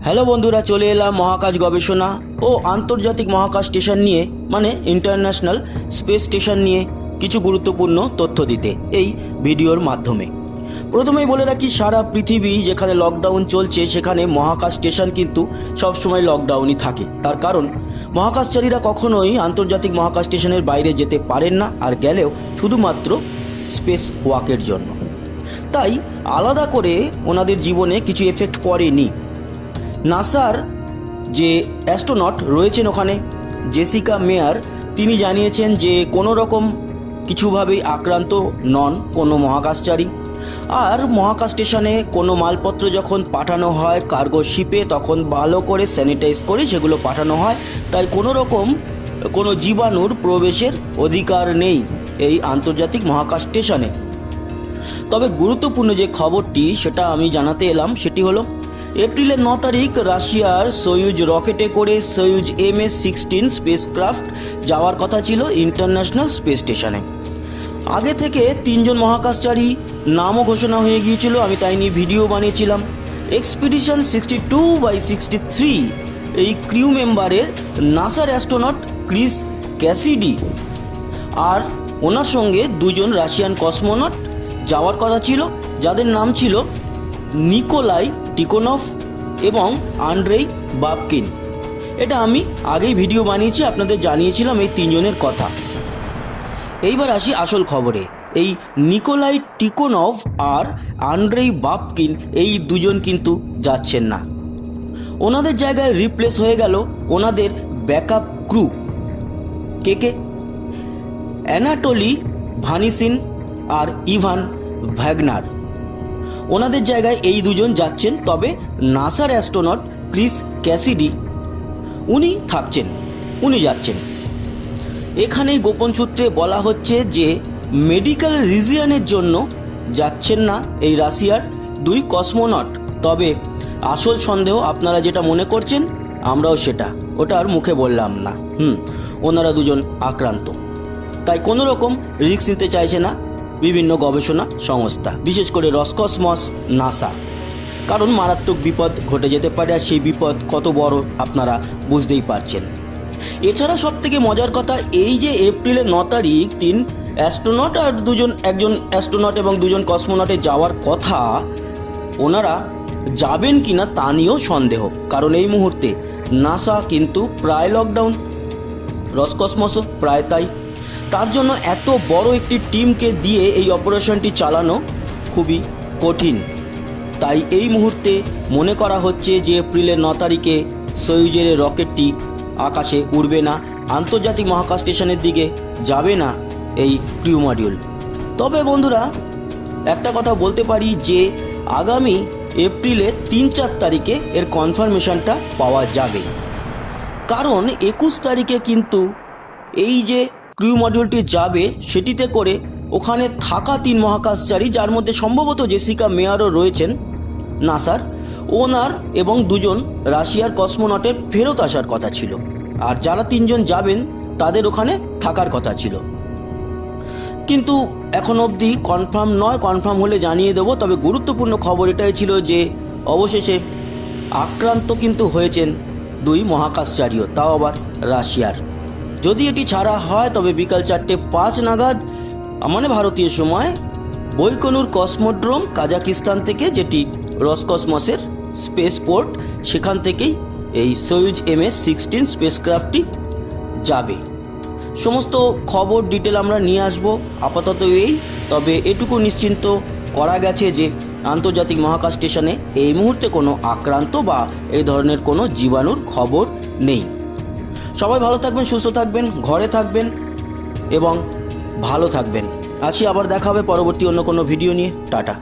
Hello বন্ধুরা, চলে এলাম মহাকাশ গবেষণা ও আন্তর্জাতিক মহাকাশ স্টেশন নিয়ে, মানে ইন্টারন্যাশনাল স্পেস স্টেশন নিয়ে কিছু গুরুত্বপূর্ণ তথ্য দিতে এই ভিডিওর মাধ্যমে। প্রথমেই বলে রাখি, সারা পৃথিবী যেখানে লকডাউন চলছে সেখানে মহাকাশ স্টেশন কিন্তু সবসময় লকডাউনই থাকে। তার কারণ মহাকাশচারীরা কখনোই আন্তর্জাতিক মহাকাশ স্টেশনের বাইরে যেতে পারেন না, আর গেলেও শুধুমাত্র স্পেস ওয়াকের জন্য। তাই আলাদা করে ওনাদের জীবনে কিছু এফেক্ট পড়েনি। নাসার যে অ্যাস্ট্রোনট রয়েছেন ওখানে, জেসিকা মেয়ার, তিনি জানিয়েছেন যে কোনো রকম কিছুভাবেই আক্রান্ত নন কোনো মহাকাশচারী। আর মহাকাশ স্টেশনে কোনো মালপত্র যখন পাঠানো হয় কার্গো শিপে, তখন ভালো করে স্যানিটাইজ করে সেগুলো পাঠানো হয়। তাই কোনো রকম কোনো জীবাণুর প্রবেশের অধিকার নেই এই আন্তর্জাতিক মহাকাশ স্টেশনে। তবে গুরুত্বপূর্ণ যে খবরটি সেটা আমি জানাতে এলাম, সেটি হলো এপ্রিলের 9 তারিখ রাশিয়ার সোয়ুজ রকেটে করে সোয়ুজ MS 16 স্পেসক্রাফট যাওয়ার কথা ছিল ইন্টারন্যাশনাল স্পেস স্টেশনে। আগে থেকে 3 জন মহাকাশচারী নামও ঘোষণা হয়ে গিয়েছিল, আমি তাই নিয়ে ভিডিও বানিয়েছিলাম। এক্সপিডিশন 62/63 এই ক্রিউ মেম্বারের নাসার অ্যাস্ট্রোনট ক্রিস ক্যাসিডি আর ওনার সঙ্গে 2 জন রাশিয়ান কসমোনট যাওয়ার কথা ছিল, যাদের নাম ছিল নিকোলাই টিকোনভ এবং আন্ড্রেই বাবকিন। এটা আমি আগেই ভিডিও বানিয়েছি, আপনাদের জানিয়েছিলাম এই 3 জনের কথা। এইবার আসি আসল খবরে। এই নিকোলাই টিকোনভ আর আন্ড্রেই বাবকিন এই 2 জন কিন্তু যাচ্ছেন না। ওনাদের জায়গায় রিপ্লেস হয়ে গেল ওনাদের ব্যাকআপ ক্রু। কে? অ্যানাটোলি ভানিসিন আর ইভান ভ্যাগনার। ওনাদের জায়গায় এই 2 জন যাচ্ছেন। তবে নাসার অ্যাস্ট্রোনট ক্রিস ক্যাসিডি উনি থাকছেন, উনি যাচ্ছেন। এখানেই গোপন সূত্রে বলা হচ্ছে যে মেডিকেল রিজিয়নের জন্য যাচ্ছেন না এই রাশিয়ার 2 কসমোনট। তবে আসল সন্দেহ আপনারা যেটা মনে করছেন, আমরাও সেটা, ওটা আর মুখে বললাম না। ওনারা 2 জন আক্রান্ত, তাই কোনো রকম রিস্ক নিতে চাইছে না বিভিন্ন গবেষণা সংস্থা, বিশেষ করে রসকসমস, নাসা। কারণ মারাত্মক বিপদ ঘটে যেতে পারে, আর সেই বিপদ কত বড় আপনারা বুঝতেই পারছেন। এছাড়া সব থেকে মজার কথা এই যে এপ্রিলের 9 তারিখ 3 অ্যাস্ট্রোনট আর একজন অ্যাস্ট্রোনট এবং 2 জন কসমোনটে যাওয়ার কথা, ওনারা যাবেন কিনা তা নিয়েও সন্দেহ। কারণ এই মুহূর্তে নাসা কিন্তু প্রায় লকডাউন, রসকসমসও প্রায় তাই। তার জন্য এত বড় একটি টিমকে দিয়ে এই অপারেশনটি চালানো খুবই কঠিন। তাই এই মুহূর্তে মনে করা হচ্ছে যে এপ্রিলের 9 তারিখে সোয়ুজের রকেটটি আকাশে উড়বে না, আন্তর্জাতিক মহাকাশ স্টেশনের দিকে যাবে না এই ক্রিউ মডিউল। তবে বন্ধুরা, একটা কথা বলতে পারি যে আগামী এপ্রিলের 3-4 তারিখে এর কনফার্মেশনটা পাওয়া যাবে। কারণ 21 তারিখে কিন্তু এই যে ক্রিউ মডিউলটি যাবে সেটিতে করে ওখানে থাকা 3 মহাকাশচারী, যার মধ্যে সম্ভবত জেসিকা মেয়ারও রয়েছেন নাসার, ওনার এবং 2 জন রাশিয়ার কসমোনটের ফেরত আসার কথা ছিল। আর যারা 3 জন যাবেন তাদের ওখানে থাকার কথা ছিল। কিন্তু এখন অবধি কনফার্ম নয়, কনফার্ম হলে জানিয়ে দেবো। তবে গুরুত্বপূর্ণ খবর এটাই ছিল যে অবশেষে আক্রান্ত কিন্তু হয়েছেন 2 মহাকাশচারীও, তাও আবার রাশিয়ার। যদি এটি ছাড়া হয় তবে বিকাল 4:05 নাগাদ, মানে ভারতীয় সময়, বৈকনুর কসমোড্রোম কাজাকিস্তান থেকে, যেটি রসকসমসের স্পেস পোর্ট, সেখান থেকেই এই সোয়ুজ MS 16 স্পেসক্রাফটটি যাবে। সমস্ত খবর ডিটেল আমরা নিয়ে আসব, আপাতত এই। তবে এটুকু নিশ্চিন্ত করা গেছে যে আন্তর্জাতিক মহাকাশ স্টেশনে এই মুহূর্তে কোনো আক্রান্ত বা এই ধরনের কোনো জীবাণুর খবর নেই। সবাই ভালো থাকবেন, সুস্থ থাকবেন, ঘরে থাকবেন এবং ভালো থাকবেন। আসি, আবার দেখা হবে পরবর্তী অন্য কোনো ভিডিও নিয়ে। টাটা।